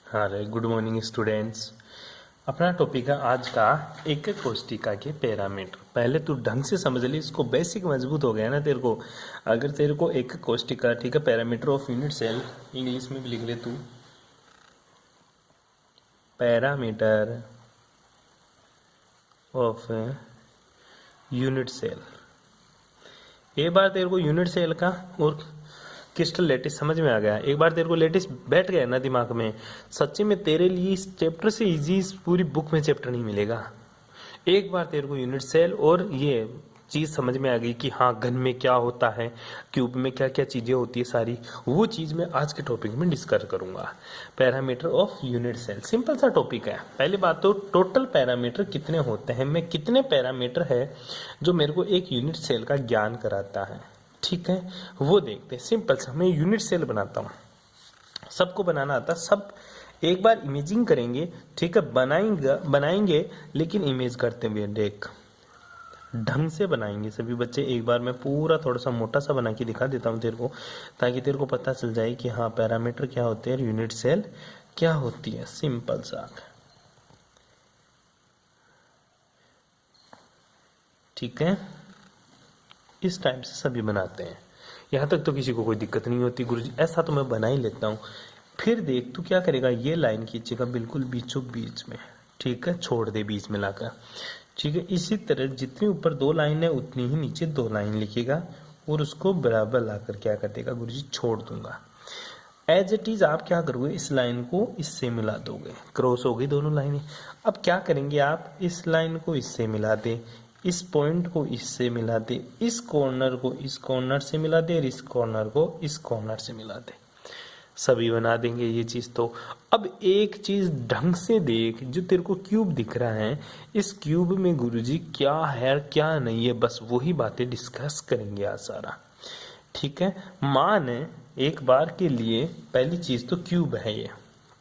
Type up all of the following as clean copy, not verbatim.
अरे good morning students. अपना topic है आज का एक कोष्टिका के पैरामीटर। पहले तू ढंग से समझ ली, इसको बेसिक मजबूत हो गया ना तेरे को। अगर तेरे को एक कोष्टिका, ठीक है, parameter of unit cell, English में भी लिख ले तू, पैरामीटर ऑफ यूनिट सेल। एक बार तेरे को यूनिट सेल का और क्रिस्टल लैटिस समझ में आ गया, एक बार तेरे को लैटिस बैठ गया ना दिमाग में, सच्ची में तेरे लिए इस चैप्टर से इजी इस पूरी बुक में चैप्टर नहीं मिलेगा। एक बार तेरे को यूनिट सेल और ये चीज समझ में आ गई कि हाँ घन में क्या होता है, क्यूब में क्या क्या चीजें होती है, सारी वो चीज मैं आज के टॉपिक में डिस्कस करूंगा। Parameter of unit cell simple सा टॉपिक है। पहली बात तो टोटल पैरामीटर कितने होते हैं, मैं कितने पैरामीटर है जो मेरे को एक यूनिट सेल का ज्ञान कराता है, ठीक है, वो देखते हैं। सिंपल सा मैं यूनिट सेल बनाता हूँ, सबको बनाना आता, सब एक बार इमेजिंग करेंगे, ठीक है, बनाएंगे लेकिन इमेज करते हुए देख, ढंग से बनाएंगे सभी बच्चे। एक बार मैं पूरा थोड़ा सा मोटा सा बना के दिखा देता हूँ तेरे को, ताकि तेरे को पता चल जाए कि हाँ पैरामीटर क्या होते हैं, यूनिट सेल क्या होती है। सिंपल सा, ठीक है, इस टाइप से सभी बनाते हैं। यहाँ तक तो किसी को कोई दिक्कत नहीं होती, गुरुजी ऐसा तो मैं बना ही लेता हूँ। फिर देख तू क्या करेगा, ये लाइन खींचेगा बिल्कुल बीचों बीच में, ठीक है, छोड़ दे बीच में लाकर, ठीक है। इसी तरह जितनी ऊपर दो लाइन है उतनी ही नीचे दो लाइन लिखेगा और उसको बराबर लाकर क्या कर देगा गुरुजी, छोड़ दूंगा। एज इट इज आप क्या करोगे, इस लाइन को इससे मिला दोगे, क्रॉस हो गई दोनों लाइनें। अब क्या करेंगे आप, इस लाइन को इससे मिला दे, इस पॉइंट को इससे मिला दे, इस कॉर्नर को इस कॉर्नर से मिला दे और इस कॉर्नर को इस कॉर्नर से मिला दे, सभी बना देंगे ये चीज। तो अब एक चीज ढंग से देख, जो तेरे को क्यूब दिख रहा है, इस क्यूब में गुरुजी क्या है क्या नहीं है, बस वही बातें डिस्कस करेंगे आज सारा, ठीक है। मान एक बार के लिए पहली चीज तो क्यूब है ये,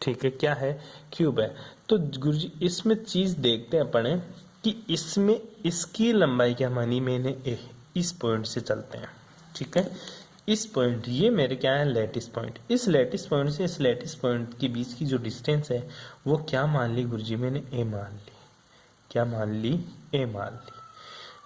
ठीक है, क्या है, क्यूब है। तो गुरुजी इसमें चीज देखते हैं अपने कि इसमें इसकी लंबाई क्या मानी मैंने, इस पॉइंट से चलते हैं, ठीक है। इस पॉइंट, ये मेरे क्या है, लैटिस पॉइंट, इस लैटिस पॉइंट से इस लैटिस पॉइंट के बीच की जो डिस्टेंस है वो क्या मान ली गुरुजी मैंने, ए मान ली। क्या मान ली, ए मान ली,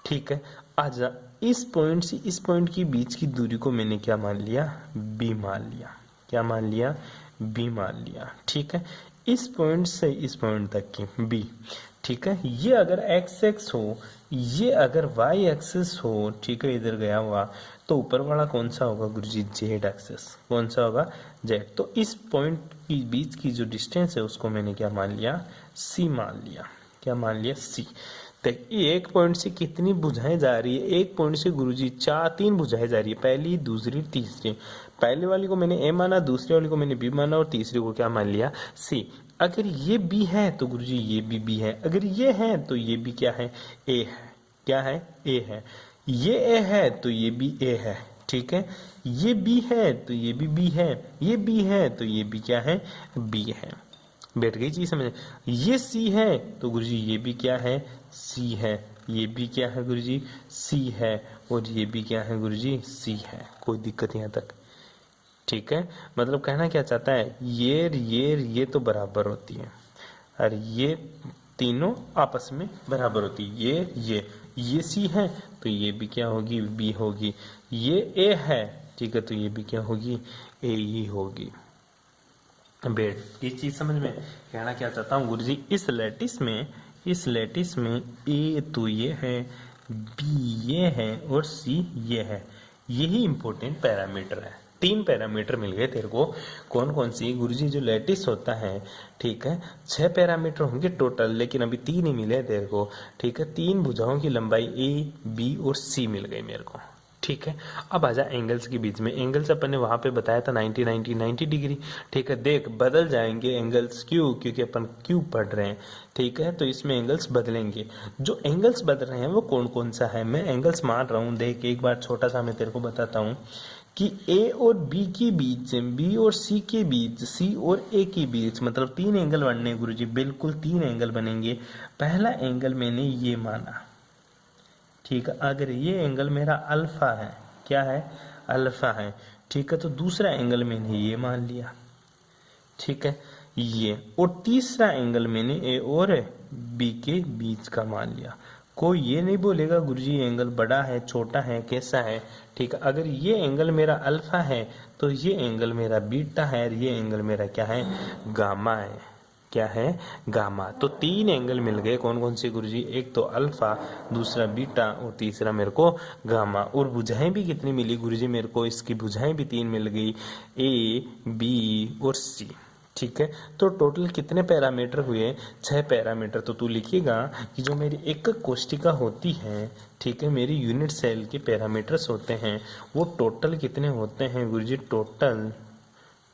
ठीक है। आजा इस पॉइंट से इस पॉइंट के बीच की दूरी को मैंने क्या मान लिया, बी मान लिया। क्या मान लिया, बी मान लिया, ठीक है। इस पॉइंट से इस पॉइंट तक की बी, ठीक है। ये अगर एक्स एक्स हो, ये अगर वाई एक्सिस हो, ठीक है, इधर गया हुआ, तो ऊपर वाला कौन सा होगा गुरुजी, जेड एक्सिस, कौन सा होगा, जेड। तो इस पॉइंट के बीच की जो डिस्टेंस है उसको मैंने क्या मान लिया, सी मान लिया। क्या मान लिया, सी। देखिए एक पॉइंट से कितनी बुझाएं जा रही है, एक पॉइंट से गुरुजी तीन बुझाएं जा रही है, पहली दूसरी तीसरी। पहले वाली को मैंने ए माना, दूसरी वाली को मैंने बी माना और तीसरी को क्या मान लिया, सी। अगर ये बी है तो गुरुजी ये भी बी है, अगर ये है तो ये भी क्या है, ए है। क्या है, ए है। ये ए है तो ये भी ए है, ठीक है। ये बी है तो ये भी बी है, ये बी है तो ये भी क्या है, बी है। बैठ गई चीज समझ। ये सी है तो गुरुजी ये भी क्या है, सी है। ये भी क्या है गुरुजी, सी है। और ये भी क्या है गुरुजी, सी है। कोई दिक्कत यहाँ तक, ठीक है। मतलब कहना क्या चाहता है, ये तो बराबर होती है और ये तीनों आपस में बराबर होती है। ये सी है तो ये भी क्या होगी, बी होगी। ये ए है, ठीक है, तो ये भी क्या होगी, ए ही होगी। बेट ये चीज समझ में, कहना क्या चाहता हूँ गुरुजी, इस लैटिस में ए तो ये है, बी ये है और सी ये है। यही इंपॉर्टेंट पैरामीटर है। तीन पैरामीटर मिल गए तेरे को, कौन कौन सी गुरुजी, जो लैटिस होता है, ठीक है, 6 पैरामीटर होंगे टोटल, लेकिन अभी 3 ही मिले तेरे को, ठीक है। 3 भुजाओं की लंबाई ए बी और सी मिल गई मेरे को, ठीक है। अब आजा एंगल्स के बीच में। एंगल्स अपन ने वहां पे बताया था 90 डिग्री, ठीक है। देख बदल जाएंगे एंगल्स, क्यों, क्योंकि अपन क्यूब पढ़ रहे हैं, ठीक है, तो इसमें एंगल्स बदलेंगे। जो एंगल्स बदल रहे हैं वो कौन कौन सा है, मैं एंगल्स मान रहा हूँ। देख एक बार छोटा सा मैं तेरे को बताता हूँ कि ए और बी के बीच, बी और सी के बीच, सी और ए के बीच, मतलब 3 एंगल बनने गुरुजी, बिल्कुल 3 एंगल बनेंगे। पहला एंगल मैंने ये माना, ठीक है, अगर ये एंगल मेरा अल्फा है, क्या है, अल्फा है, ठीक है, तो दूसरा एंगल मैंने ये मान लिया, ठीक है। ये, और तीसरा एंगल मैंने ए और बी के बीच का मान लिया। कोई ये नहीं बोलेगा गुरुजी एंगल बड़ा है छोटा है कैसा है, ठीक है। अगर ये एंगल मेरा अल्फा है तो ये एंगल मेरा बीटा है और ये एंगल मेरा क्या है, गामा है। क्या है, गामा। तो तीन एंगल मिल गए, कौन कौन से गुरुजी, एक तो अल्फा, दूसरा बीटा और तीसरा मेरे को गामा। और भुजाएं भी कितनी मिली गुरुजी मेरे को, इसकी भुजाएं भी तीन मिल गई, ए बी और सी, ठीक है। तो टोटल कितने पैरामीटर हुए, 6 पैरामीटर। तो तू लिखिएगा कि जो मेरी एक कोष्टिका होती है, ठीक है, मेरी यूनिट सेल के पैरामीटर्स होते हैं वो टोटल कितने होते हैं गुरुजी,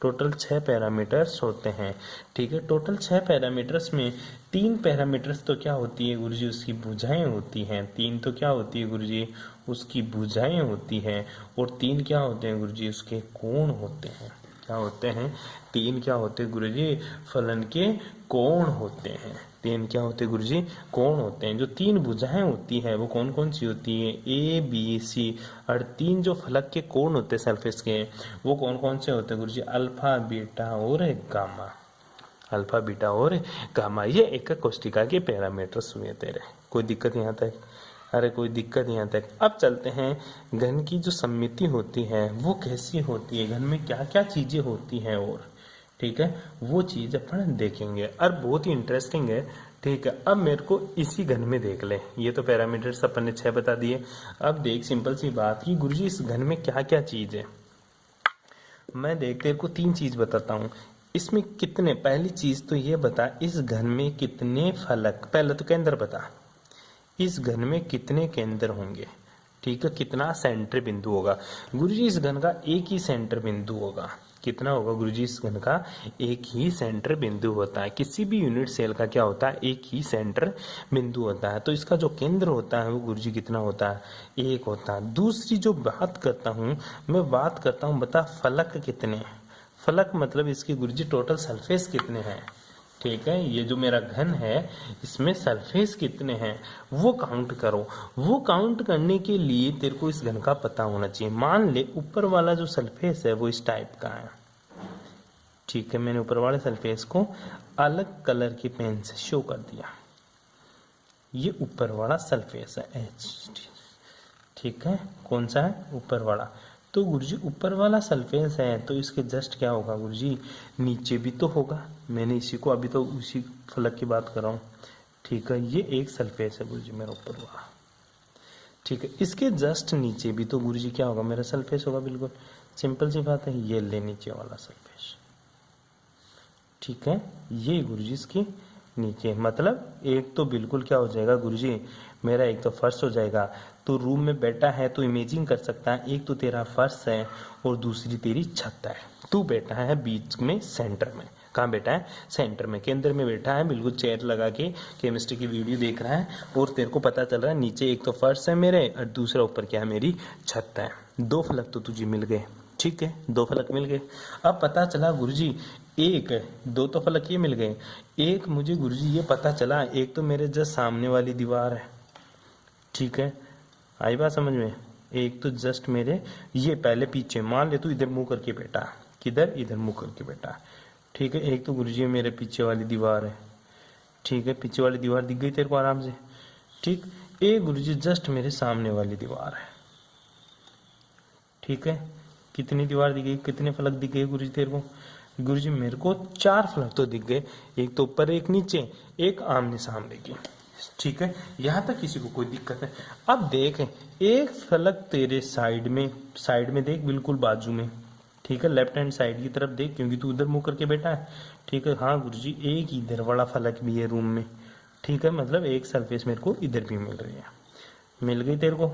टोटल 6 पैरामीटर्स होते हैं, ठीक है। टोटल 6 पैरामीटर्स में 3 पैरामीटर्स तो क्या होती है गुरुजी, उसकी भुजाएं होती हैं। 3 तो क्या होती है गुरुजी, उसकी भुजाएं होती हैं। और 3 क्या होते हैं गुरुजी, उसके कोण होते हैं। क्या होते हैं, 3 क्या होते हैं गुरुजी, फलन के कोण होते हैं। 3 क्या होते हैं गुरुजी, कोण होते हैं। जो 3 भुजाएं होती है वो कौन कौन सी होती है, ए बी सी। और 3 जो फलक के कोण होते हैं सरफेस के, वो कौन कौन से होते हैं गुरुजी, अल्फा बीटा और गामा। अल्फा बीटा और गामा, ये एक कोष्टिका के पैरामीटर्स हुए तेरे। कोई दिक्कत यहाँ तक, अरे कोई दिक्कत यहाँ तक। अब चलते हैं घन की जो सममिति होती है वो कैसी होती है, घन में क्या क्या चीजें होती हैं, और ठीक है वो चीज अपन देखेंगे और बहुत ही इंटरेस्टिंग है, ठीक है। अब मेरे को इसी घन में देख ले, ये तो पैरामीटर्स अपन ने 6 बता दिए। अब देख सिंपल सी बात कि गुरुजी इस घन में क्या क्या चीज है। मैं देख तेरे को 3 चीज बताता हूँ। इसमें कितने, पहली चीज तो ये बता इस घन में कितने फलक, पहले तो केंद्र बता, इस घन में कितने केंद्र होंगे, ठीक है, कितना सेंटर बिंदु होगा। गुरुजी इस घन का एक ही सेंटर बिंदु होगा। कितना होगा गुरुजी, इस घन का एक ही सेंटर बिंदु होता है। किसी भी यूनिट सेल का क्या होता है, एक ही सेंटर बिंदु होता है। तो इसका जो केंद्र होता है वो गुरुजी कितना होता है, 1 होता है। दूसरी जो बात करता हूँ मैं, बात करता हूँ बता फलक कितने, फलक मतलब इसकी गुरुजी टोटल सरफेस कितने हैं, ठीक है। ये जो मेरा घन है इसमें सरफेस कितने हैं वो काउंट करो। वो काउंट करने के लिए तेरे को इस घन का पता होना चाहिए। मान ले ऊपर वाला जो सरफेस है वो इस टाइप का है, ठीक है। मैंने ऊपर वाले सरफेस को अलग कलर की पेन से शो कर दिया। ये ऊपर वाला सरफेस है एच, ठीक है। कौन सा है, ऊपर वाला। तो गुरुजी ऊपर वाला सरफेस है तो इसके जस्ट क्या होगा गुरुजी, नीचे भी तो होगा। मैंने इसी को अभी तो उसी फलक की बात कर रहा हूँ, ठीक है। ये एक सरफेस है गुरुजी मेरा ऊपर वाला, ठीक है। इसके जस्ट नीचे भी तो गुरुजी क्या होगा, मेरा सरफेस होगा। बिल्कुल सिंपल सी बात है, ये ले नीचे वाला सरफेस, ठीक है। ये गुरुजी इसकी नीचे, मतलब एक तो बिल्कुल क्या हो जाएगा गुरुजी मेरा, एक तो फर्श हो जाएगा। तो रूम में बैठा है तो इमेजिन कर सकता है, एक तो तेरा फर्श है और दूसरी तेरी छत है। तू बैठा है बीच में सेंटर में, कहाँ बैठा है, सेंटर में, केंद्र में बैठा है, बिल्कुल चेयर लगा के केमिस्ट्री की वीडियो देख रहा है। और तेरे को पता चल रहा है नीचे एक तो फर्श है मेरे और दूसरा ऊपर क्या है, मेरी छत है। 2 फलक तो तुझे मिल गए, ठीक है, 2 फलक मिल गए। अब पता चला गुरुजी एक, 2 तो फलक ये मिल गए, एक मुझे गुरुजी ये पता चला, एक तो मेरे जस्ट सामने वाली दीवार है, ठीक है। आई बात समझ में, एक तो जस्ट मेरे ये पहले पीछे, मान ले तू इधर मुंह करके बैठा, किधर, इधर मुंह करके बैठा, ठीक है। एक तो गुरुजी मेरे पीछे वाली दीवार है, ठीक है, पीछे वाली दीवार दिख गई तेरे को आराम से, ठीक। एक गुरुजी जस्ट मेरे सामने वाली दीवार है, ठीक है। कितनी दीवार दिख गई, कितने फलक दिख गए गुरुजी तेरे को, गुरुजी मेरे को 4 फलक तो दिख गए, एक तो ऊपर एक नीचे, एक आमने सामने की, ठीक है। यहां तक किसी को कोई दिक्कत है। अब देख एक फलक तेरे साइड में देख, बिल्कुल बाजू में, ठीक है, लेफ्ट हैंड साइड की तरफ देख, क्योंकि तू उधर मुंह करके बैठा है, ठीक है। हाँ गुरुजी एक इधर वाला फलक भी है रूम में, ठीक है, मतलब एक सरफेस मेरे को इधर भी मिल रही है, मिल गई तेरे को,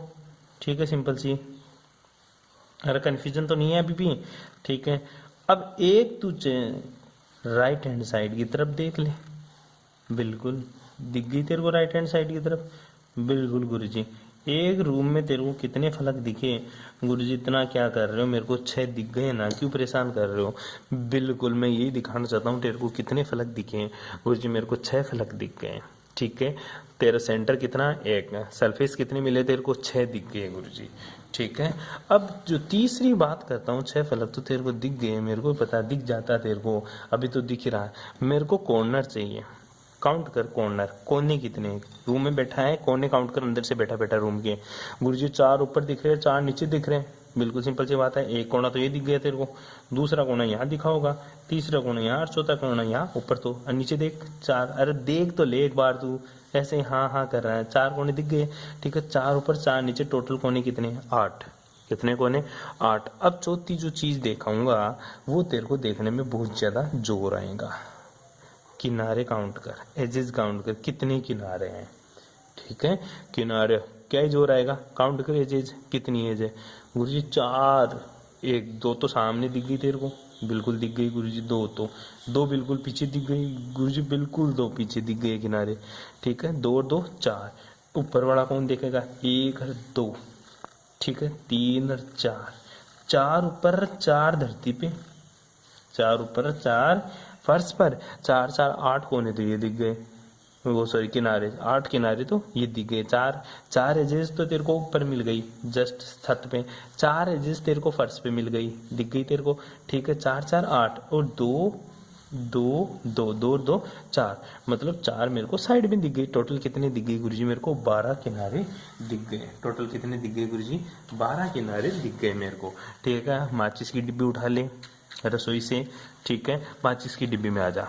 ठीक है, सिंपल सी। अरे कंफ्यूजन तो नहीं है अभी भी, ठीक है। अब एक तुझे राइट हैंड साइड की तरफ देख ले, बिल्कुल दिख गई तेरे को राइट हैंड साइड की तरफ, बिल्कुल गुरुजी। एक रूम में तेरे को कितने फलक दिखे गुरुजी, इतना क्या कर रहे हो, मेरे को 6 दिख गए ना, क्यों परेशान कर रहे हो। बिल्कुल मैं यही दिखाना चाहता हूँ तेरे को कितने फलक दिखे गुरुजी, मेरे को 6 फलक दिख गए, ठीक है। तेरा सेंटर कितना, 1 है। सरफेस कितने मिले तेरे को, 6 दिख गए गुरुजी। ठीक है। अब जो तीसरी बात करता हूँ, 6 फलक तो तेरे को दिख गए, मेरे को पता दिख जाता तेरे को, अभी तो दिख रहा है। मेरे को कॉर्नर चाहिए, काउंट कर कॉर्नर, कोने कितने, रूम में बैठा है, कोने काउंट कर अंदर से बैठा बैठा रूम के। गुरुजी 4 ऊपर दिख रहे हैं, 4 नीचे दिख रहे हैं, बिल्कुल सिंपल सी बात है। एक कोना तो ये दिख गया तेरे को, दूसरा कोना यहाँ दिखा होगा, तीसरा कोना यहाँ और चौथा कोना यहाँ ऊपर। तो नीचे देख 4, अरे देख तो ले एक बार तू, ऐसे हाँ हाँ कर रहा है। 4 कोने दिख गए, ठीक है। 4 ऊपर 4 नीचे, टोटल कोने कितने, 8। कितने कोने, 8। अब चौथी जो चीज दिखाऊंगा वो तेरे को देखने में बहुत ज्यादा जोर आएगा। किनारे काउंट कर, एजेस काउंट कर, कितने किनारे हैं। ठीक है, किनारे क्या जोर आएगा, काउंट कर एजेस, कितनी एज है गुरुजी, 4। 1 2 तो सामने दिख गई तेरे को, बिल्कुल दिख गई गुरुजी। 2 तो 2 बिल्कुल पीछे दिख गई गुरुजी, बिल्कुल 2 पीछे दिख गए किनारे। ठीक है, 2 और 2 4। ऊपर वाला कौन देखेगा, 1 और 2। ठीक है, 3 और 4। 4 ऊपर 4 धरती पे, 4 ऊपर 4 फर्श पर, 4 4 8 कोने तो ये दिख गए, वो सॉरी किनारे, 8 किनारे तो ये दिख गए। 4 एजेस तो तेरे को ऊपर मिल गई जस्ट छत पे, 4 एजेस तेरे को फर्श पे मिल गई, दिख गई तेरे को। ठीक है, 4 4 8 और 2 2 2 2 2 4, मतलब 4 मेरे को साइड में दिख गई। टोटल कितने दिख गई गुरुजी, मेरे को 12 किनारे दिख गए। टोटल कितने दिख गए गुरुजी, 12 किनारे दिख गए मेरे को। ठीक है, माचिस की डिब्बी उठा ले रसोई से। ठीक है, माचिस की डिब्बी में आ जा,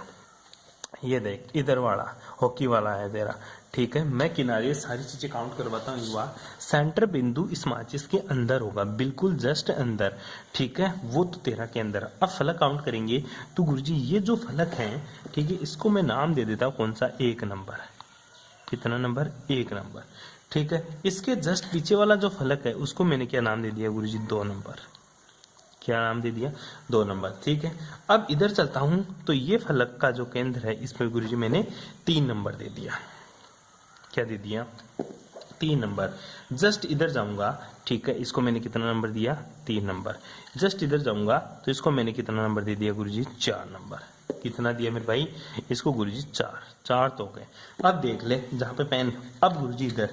ये देख इधर वाला हॉकी वाला है तेरा। ठीक है, मैं किनारे सारी चीजें काउंट करवाता हूँ युवा। सेंटर बिंदु इस माचिस के अंदर होगा, बिल्कुल जस्ट अंदर। ठीक है, वो तो तेरा के अंदर। अब फलक काउंट करेंगे तो गुरुजी ये जो फलक है, ठीक है, इसको मैं नाम दे देता हूँ कौन सा, 1 नंबर। कितना नंबर, 1 नंबर। ठीक है, इसके जस्ट पीछे वाला जो फलक है उसको मैंने क्या नाम दे दिया गुरुजी, 2 नंबर। क्या नाम दे दिया, 2 नंबर। ठीक है, अब इधर चलता हूं तो ये फलक का जो केंद्र है इसमें गुरुजी मैंने 3 नंबर दे दिया। क्या दे दिया, 3 नंबर। जस्ट इधर जाऊंगा, ठीक है, इसको मैंने कितना नंबर दिया, 3 नंबर। जस्ट इधर जाऊंगा तो इसको मैंने कितना नंबर दे दिया गुरुजी, 4 नंबर। कितना दिया मेरे भाई, इसको गुरुजी 4 तो हो गए। अब देख ले जहां पे पेन, अब गुरुजी इधर,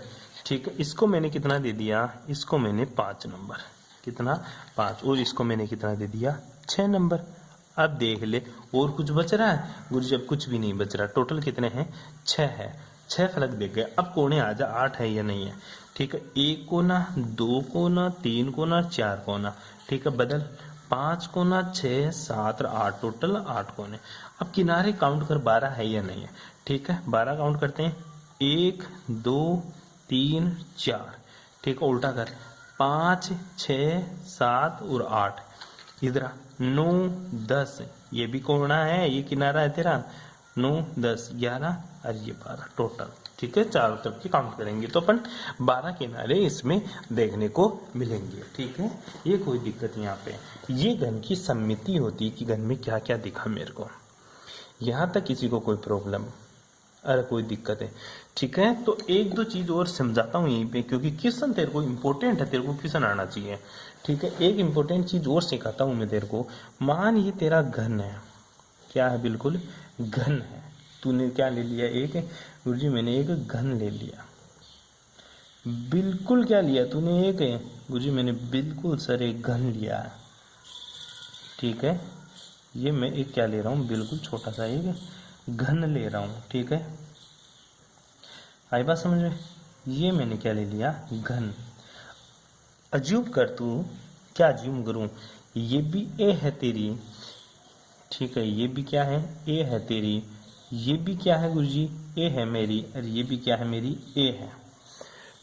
ठीक है, इसको मैंने कितना दे दिया, इसको मैंने 5 नंबर। कितना, 5। और इसको मैंने कितना दे दिया, 6 नंबर। अब देख ले और कुछ बच रहा है गुरुजी, अब कुछ भी नहीं बच रहा। टोटल कितने हैं, 6 है। 6 फलक देख गए। अब कोने आ जा, 8 है या नहीं है। ठीक है, 1 कोना, 2 कोना, 3 कोना, 4 कोना। ठीक है, बदल, 5 कोना, 6 7 और 8, टोटल 8 कोने। अब किनारे काउंट कर, 12 है या नहीं है। ठीक है, 12 काउंट करते हैं, 1 2 3 4। ठीक है, उल्टा कर, 5 6 7 और 8, इधर 9 10, ये भी कोना है, ये किनारा है तेरा। 9 10 11 और ये 12 टोटल। ठीक है, चारों तरफ की काउंट करेंगे तो अपन 12 किनारे इसमें देखने को मिलेंगे। ठीक है, ये कोई दिक्कत यहाँ पे, ये घन की सममिति होती है कि घन में क्या क्या दिखा मेरे को। यहाँ तक किसी को कोई प्रॉब्लम, अरे कोई दिक्कत है। ठीक है, तो एक दो चीज और समझाता हूँ यहीं पे, क्योंकि क्वेश्चन तेरे को इम्पोर्टेंट है, तेरे को क्वेश्चन आना चाहिए। ठीक है, एक इम्पोर्टेंट चीज और सिखाता हूँ मैं तेरे को। मान ये तेरा घन है, क्या है, बिल्कुल घन है। तूने क्या ले लिया, एक, गुरुजी मैंने एक घन ले लिया। बिल्कुल क्या लिया तूने, एक है गुरुजी मैंने बिल्कुल सर एक घन लिया है। ठीक है, ये मैं एक क्या ले रहा हूँ, बिल्कुल छोटा सा एक घन ले रहा हूँ। ठीक है, आई बात समझ में, ये मैंने क्या ले लिया, घन। अज्यूम कर तू, क्या अज्यूम करूं, ये भी ए है तेरी। ठीक है, ये भी क्या है, ए है तेरी। ये भी क्या है गुरुजी, ए है मेरी। और ये भी क्या है मेरी, ए है।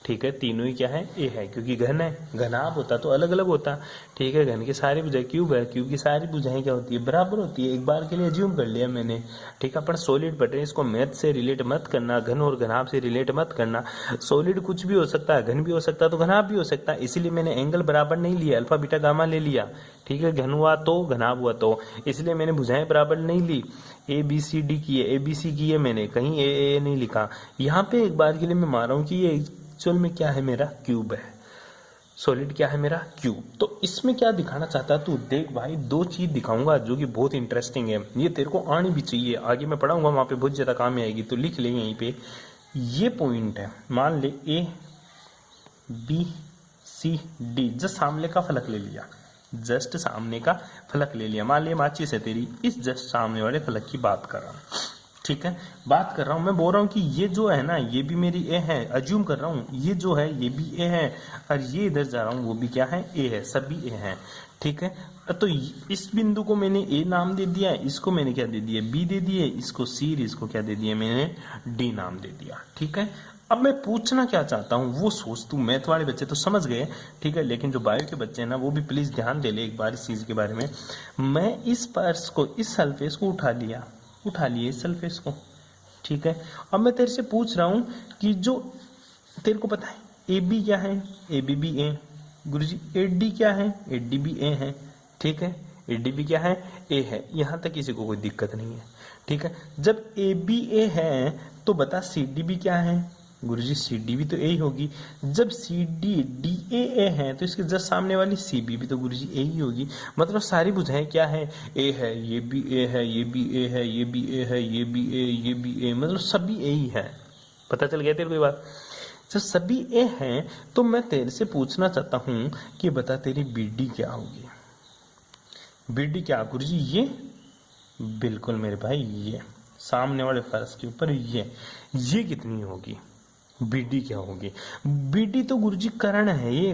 ठीक है, तीनों ही क्या है, ए है, क्योंकि घन है। घनाभ होता तो अलग अलग होता। ठीक है, घन की सारी भुजाएं, क्यूब है, क्यूब की सारी भुजाएं क्या होती है, बराबर होती है। एक बार के लिए अज्यूम कर लिया मैंने। ठीक है, पर सॉलिड बटे, इसको मैथ से रिलेट मत करना, घन और घनाभ से रिलेट मत करना। सॉलिड कुछ भी हो सकता है, घन भी हो सकता है तो घनाभ भी हो सकता है। इसीलिए मैंने एंगल बराबर नहीं लिया, अल्फा बीटा गामा ले लिया। ठीक है, घन हुआ तो घनाभ हुआ तो, इसलिए मैंने भुजाएं बराबर नहीं ली। ए बी सी डी की है, ए बी सी की है मैंने, कहीं ए नहीं लिखा। यहाँ पे एक बार के लिए मैं मान रहा हूँ कि ये एक्चुअल में क्या है, मेरा क्यूब है। सॉलिड क्या है, मेरा क्यूब। तो इसमें क्या दिखाना चाहता है तू, देख भाई, दो चीज दिखाऊंगा जो कि बहुत इंटरेस्टिंग है। ये तेरे को आनी भी चाहिए, आगे मैं पढ़ाऊंगा वहां पे बहुत ज्यादा काम में आएगी, तो लिख ले यहीं पे। ये पॉइंट है, मान ले A B C D, just सामने का फलक ले लिया, जस्ट सामने का फलक ले लिया, मान लिया माचिस है तेरी, इस जस्ट सामने वाले फलक की बात कर रहा हूँ, ठीक है, बात कर रहा हूँ, मैं बोल रहा हूँ कि ये जो है ना, ये भी मेरी ए है, अज्यूम कर रहा हूँ ये जो है ये भी ए है, और ये इधर जा रहा हूँ वो भी क्या है, ए है, सभी ए हैं, ठीक है। तो इस बिंदु को मैंने ए नाम दे दिया, इसको मैंने क्या दे दिया, बी दे दिए, इसको सी, इसको क्या दे दिया मैंने, डी नाम दे दिया, ठीक है। अब मैं पूछना क्या चाहता हूँ वो सोच, तू मैथ वाले बच्चे तो समझ गए, ठीक है, लेकिन जो बायो के बच्चे हैं ना वो भी प्लीज ध्यान दे ले एक बार इस चीज के बारे में। मैं इस पर्स को, इस सरफेस को उठा लिया इस सरफेस को, ठीक है। अब मैं तेरे से पूछ रहा हूँ कि जो तेरे को पता है ए बी क्या है, ए बी भी ए, गुरुजी ए डी क्या है, ए डी भी ए है, ठीक है, ए डी भी क्या है, ए है, यहाँ तक किसी को कोई दिक्कत नहीं है, ठीक है। जब ए बी ए है तो बता सी डी भी क्या है, गुरुजी सी डी भी तो ए ही होगी। जब सी डी डी ए है तो इसके जस्ट सामने वाली सी बी भी तो गुरुजी ए ही होगी। मतलब सारी भुजाएं क्या है, ए है, ये भी ए है, ये भी ए है, ये भी ए है, ये भी ए, ये भी ए, मतलब सभी ए ही है। पता चल गया तेरे को ये बात? जब सभी ए हैं तो मैं तेरे से पूछना चाहता हूँ कि बता तेरी बी डी क्या होगी। बी डी क्या गुरुजी? ये बिल्कुल मेरे भाई, ये सामने वाले फर्श के ऊपर ये कितनी होगी, बीडी क्या होगी? बीडी तो गुरुजी कर्ण है, ये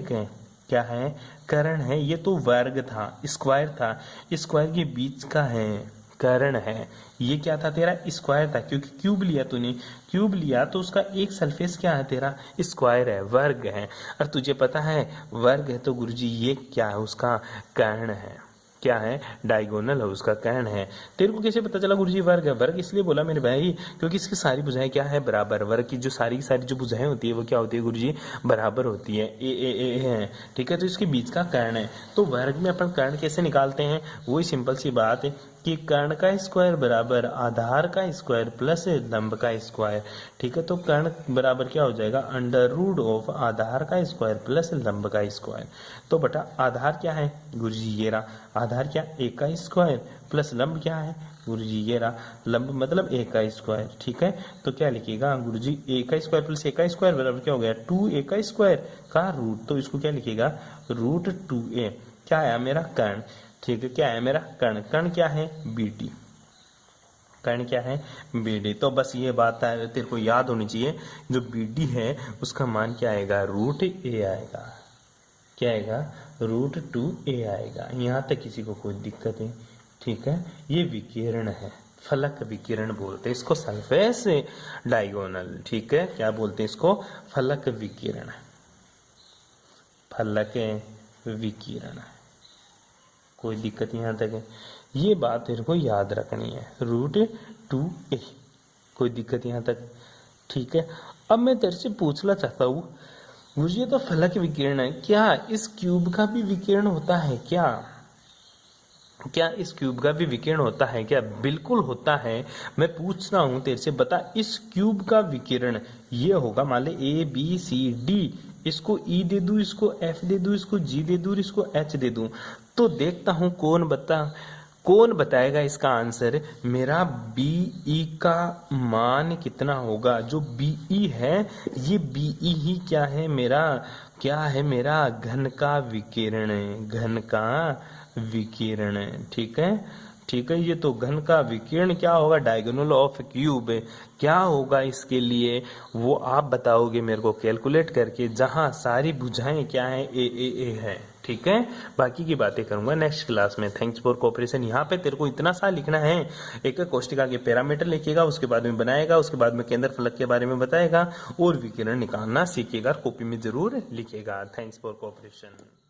क्या है, कर्ण है, ये तो वर्ग था, स्क्वायर था, स्क्वायर के बीच का है, कर्ण है। ये क्या था तेरा, स्क्वायर था, क्योंकि क्यूब लिया तूने, क्यूब लिया तो उसका एक सरफेस क्या है तेरा, स्क्वायर है, वर्ग है। और तुझे पता है वर्ग है तो गुरुजी ये क्या है, उसका कर्ण है, क्या है, डायगोनल है, उसका कर्ण है। तेरे को कैसे पता चला गुरुजी वर्ग है? वर्ग इसलिए बोला मेरे भाई क्योंकि इसकी सारी भुजाएं क्या है, बराबर। वर्ग की जो सारी जो भुजाएं होती है वो क्या होती है गुरुजी, बराबर होती है, ए है, ठीक है। तो इसके बीच का कर्ण है, तो वर्ग में अपन कर्ण कैसे निकालते हैं, वही सिंपल सी बात है कि कर्ण का स्क्वायर बराबर आधार का स्क्वायर प्लस लंब का स्क्वायर, ठीक है। तो कर्ण बराबर क्या हो जाएगा, अंडर रूट ऑफ आधार का स्क्वायर प्लस लंब का स्क्वायर। तो बटा आधार क्या है गुरुजी, ये रहा आधार, क्या ए का स्क्वायर प्लस लंब क्या है गुरुजी, ये रहा लंब मतलब ए का स्क्वायर, ठीक है। तो क्या लिखिएगा गुरुजी, ए का स्क्वायर प्लस ए का स्क्वायर बराबर क्या हो गया, 2a का स्क्वायर का रूट, तो इसको क्या लिखिएगा, रूट 2a। क्या आया मेरा कर्ण, ठीक है, क्या है मेरा कर्ण, कर्ण क्या है बीडी, कर्ण क्या है बीडी। तो बस ये बात है तेरे को याद होनी चाहिए, जो बीडी है उसका मान क्या आएगा, रूट ए आएगा, क्या आएगा, रूट 2a आएगा। यहाँ तक किसी को कोई दिक्कत है, ठीक है। ये विकिरण है, फलक विकिरण बोलते हैं इसको, सरफेस डायगोनल, ठीक है। क्या बोलते हैं इसको, फलक विकिरण, फलक विकिरण। कोई दिक्कत यहाँ तक है, ये बात तेरे को याद रखनी है, रूट 2a, कोई दिक्कत यहाँ तक, ठीक है। अब मैं तेरे से पूछना चाहता हूँ, मुझे तो फलक विकिरण है, क्या इस क्यूब का भी विकिरण होता है क्या, क्या इस क्यूब का भी विकिरण होता है क्या? बिल्कुल होता है। मैं पूछ रहा हूं तेरे से, बता इस क्यूब का विकिरण ये होगा, मान ले ए बी सी डी, इसको ई दे दूं, इसको एफ दे दूं, इसको जी दे दूं, इसको एच दे दूं, तो देखता हूं कौन बताएगा इसका आंसर। मेरा बी ई का मान कितना होगा, जो बी ई है ये बी ई ही क्या है मेरा, क्या है मेरा, घन का विकिरण, घन का विकिरण, ठीक है, ठीक है। ये तो घन का विकिरण क्या होगा, डायगोनल ऑफ क्यूब क्या होगा इसके लिए, वो आप बताओगे मेरे को कैलकुलेट करके, जहां सारी भुजाएं क्या है, ए है, ठीक है। बाकी की बातें करूंगा नेक्स्ट क्लास में। Thanks for cooperation. यहाँ पे तेरे को इतना सा लिखना है, एक कोष्टिका के पैरामीटर लिखिएगा, उसके बाद में बनाएगा, उसके बाद में केंद्र फलक के बारे में बताएगा और विकिरण निकालना सीखिएगा, कॉपी में जरूर लिखिएगा। Thanks for cooperation.